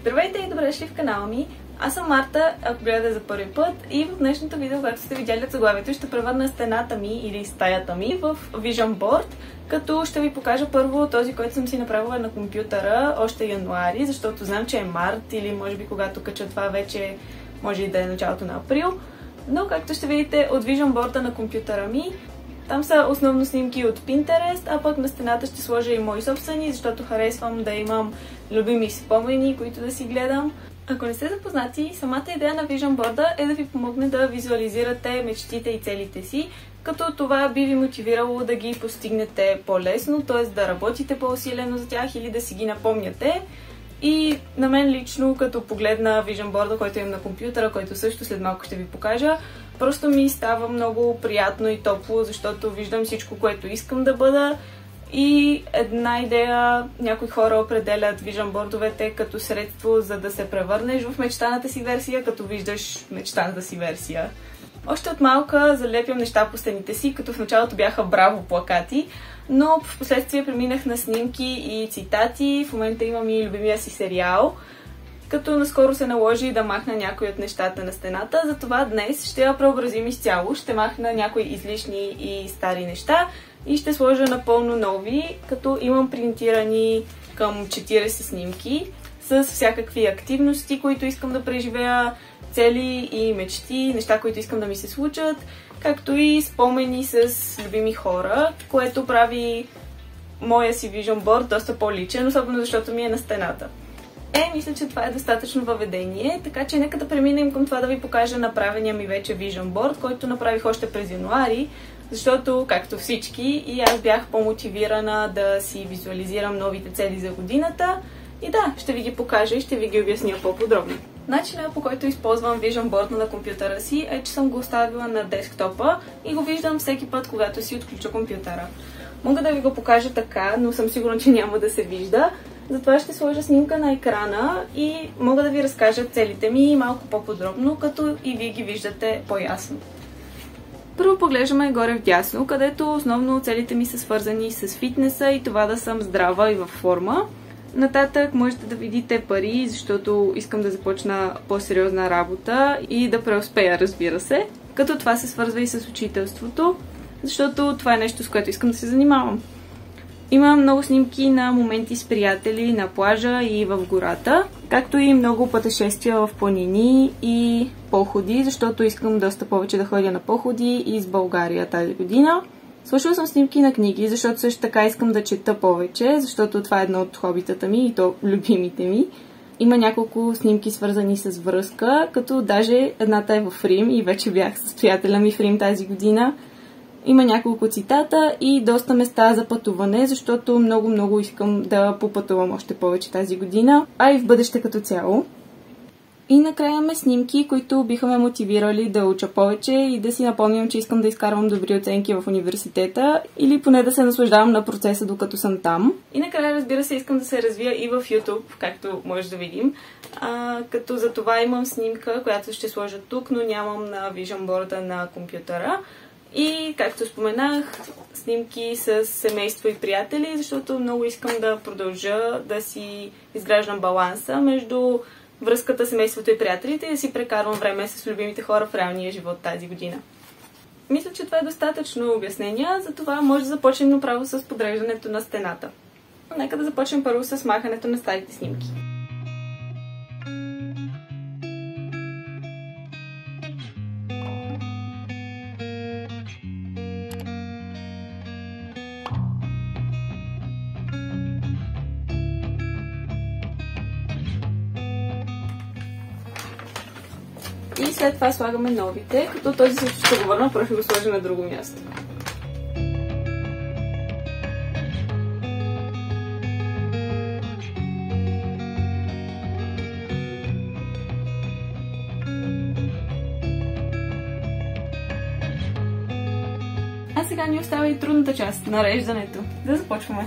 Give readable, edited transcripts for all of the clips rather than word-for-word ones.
Здравейте и добре дошли в канала ми. Аз съм Марта, ако гледате за първи път, и в днешното видео, което сте видяли от заглавието, ще превърна стената ми или стаята ми в Vision Board, като ще ви покажа първо този, който съм си направила на компютъра още януари, защото знам, че е март или може би когато кача това вече може и да е началото на април. Но както ще видите от Vision Board на компютъра ми, там са основно снимки от Pinterest, а пък на стената ще сложа и мои собствени, защото харесвам да имам любими спомени, които да си гледам. Ако не сте запознати, самата идея на Vision Board е да ви помогне да визуализирате мечтите и целите си, като това би ви мотивирало да ги постигнете по-лесно, т.е. да работите по-усилено за тях или да си ги напомняте. И на мен лично, като погледна Vision Board, който имам на компютъра, който също след малко ще ви покажа, просто ми става много приятно и топло, защото виждам всичко, което искам да бъда. И една идея, някои хора определят Vision Board-овете като средство, за да се превърнеш в мечтаната си версия, като виждаш мечтаната си версия. Още от малка залепям неща по стените си, като в началото бяха браво плакати, но в последствие преминах на снимки и цитати. В момента имам и любимия си сериал, като наскоро се наложи да махна някои от нещата на стената, затова днес ще я преобразим изцяло, ще махна някои излишни и стари неща и ще сложа напълно нови, като имам принтирани към 40 снимки с всякакви активности, които искам да преживея, цели и мечти, неща, които искам да ми се случат, както и спомени с любими хора, което прави моя си Vision Board доста по-личен, особено защото ми е на стената. Мисля, че това е достатъчно въведение, така че нека да преминем към това да ви покажа направения ми вече Vision Board, който направих още през януари, защото, както всички, и аз бях по-мотивирана да си визуализирам новите цели за годината. И да, ще ви ги покажа и ще ви ги обясня по-подробно. Начинът, по който използвам Vision Board на компютъра си, е, че съм го оставила на десктопа и го виждам всеки път, когато си отключа компютъра. Мога да ви го покажа така, но съм сигурна, че няма да се вижда. Затова ще сложа снимка на екрана и мога да ви разкажа целите ми малко по-подробно, като и вие ги виждате по-ясно. Първо поглеждаме горе вдясно, където основно целите ми са свързани с фитнеса и това да съм здрава и във форма. Нататък можете да видите пари, защото искам да започна по-сериозна работа и да преуспея, разбира се. Като това се свързва и с учителството, защото това е нещо, с което искам да се занимавам. Имам много снимки на моменти с приятели на плажа и в гората, както и много пътешествия в планини и походи, защото искам доста повече да ходя на походи из България тази година. Сложила съм снимки на книги, защото също така искам да чета повече, защото това е едно от хобитата ми и то любимите ми. Има няколко снимки свързани с връзка, като даже едната е в Рим и вече бях с приятеля ми в Рим тази година. Има няколко цитата и доста места за пътуване, защото много искам да попътувам още повече тази година, а и в бъдеще като цяло. И накрая имаме снимки, които биха ме мотивирали да уча повече и да си напомням, че искам да изкарвам добри оценки в университета или поне да се наслаждавам на процеса, докато съм там. И накрая, разбира се, искам да се развия и в YouTube, както може да видим. Като за това имам снимка, която ще сложа тук, но нямам на Vision Board на компютъра. И, както споменах, снимки с семейство и приятели, защото много искам да продължа да си изграждам баланса между връзката семейството и приятелите и да си прекарвам време с любимите хора в реалния живот тази година. Мисля, че това е достатъчно обяснение, затова може да започнем направо с подреждането на стената. Нека да започнем първо с махането на старите снимки. И след това слагаме новите, като този също ще го върна, просто го сложа на друго място. А сега ни остава и трудната част, нареждането. Да започваме.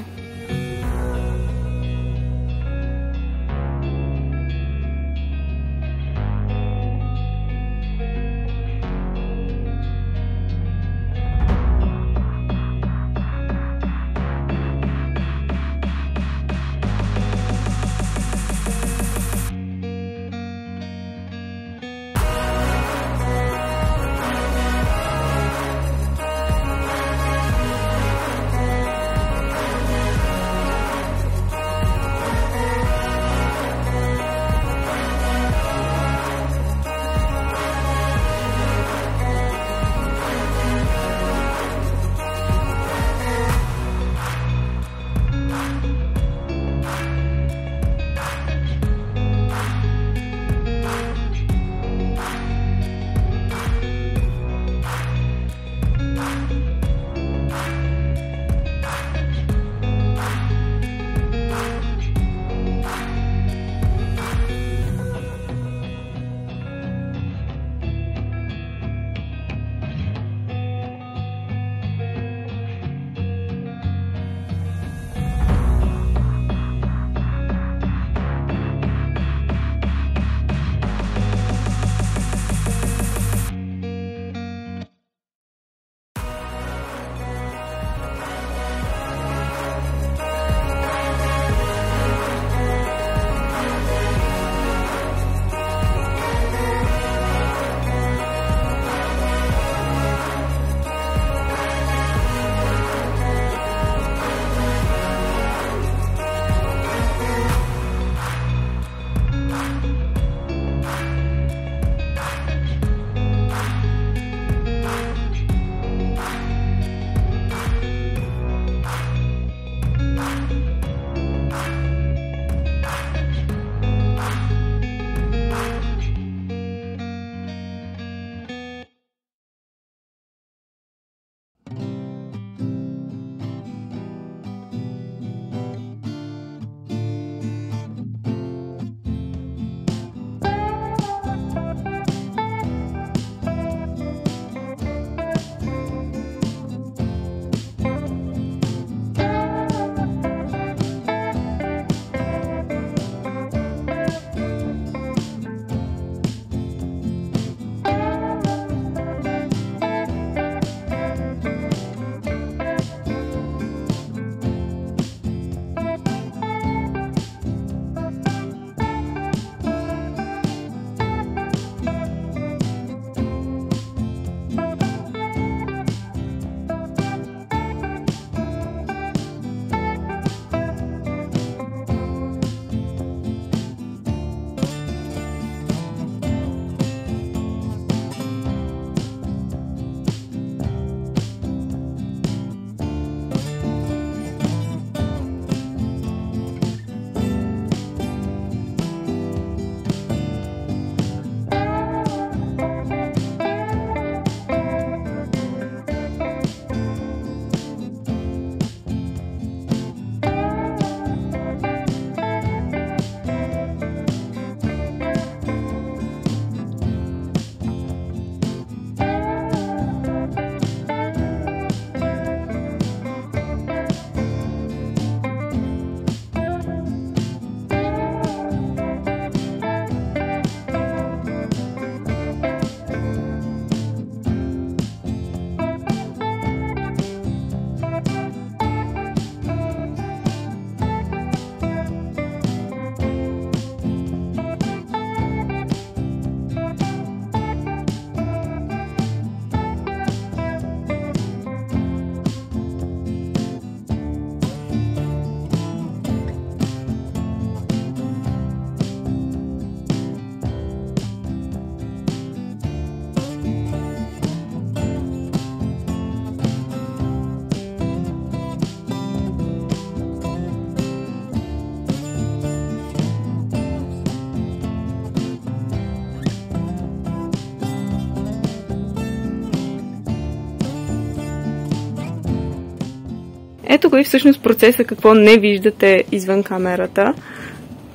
Ето го и всъщност процеса, какво не виждате извън камерата.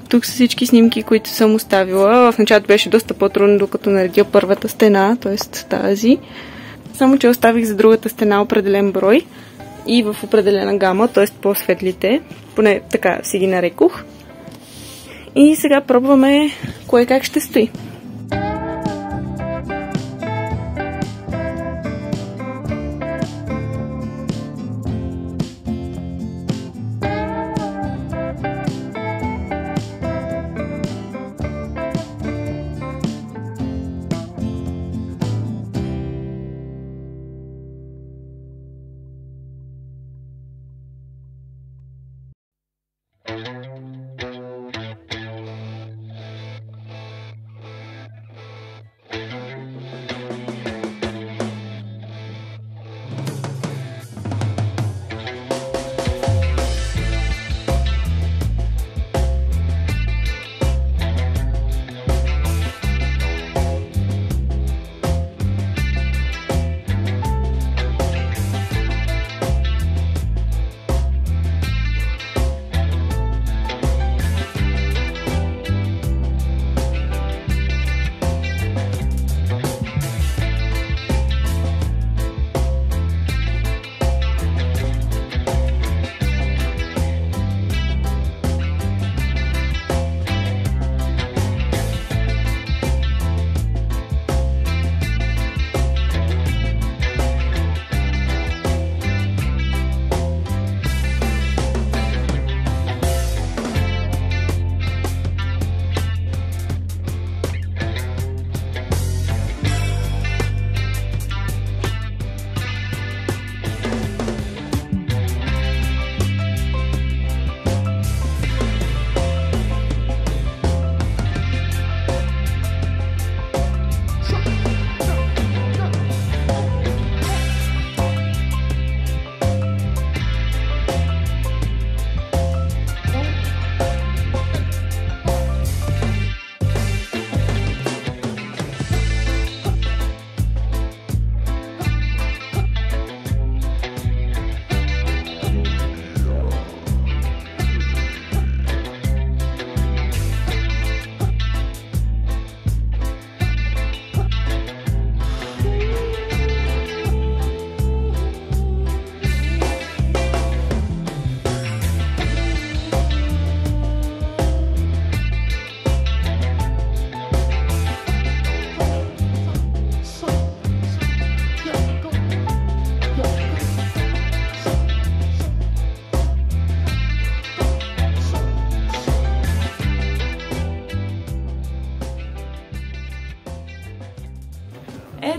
Тук са всички снимки, които съм оставила. В началото беше доста по-трудно, докато наредя първата стена, т.е. тази. Само че оставих за другата стена определен брой и в определена гама, т.е. по-светлите. Поне така си ги нарекох. И сега пробваме кое как ще стои.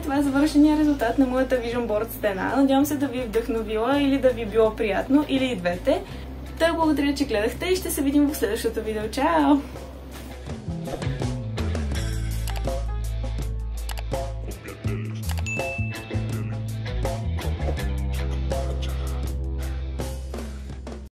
Това е завършения резултат на моята Vision Board стена. Надявам се да ви е вдъхновила или да ви е било приятно, или и двете. Благодаря, че гледахте и ще се видим в следващото видео. Чао!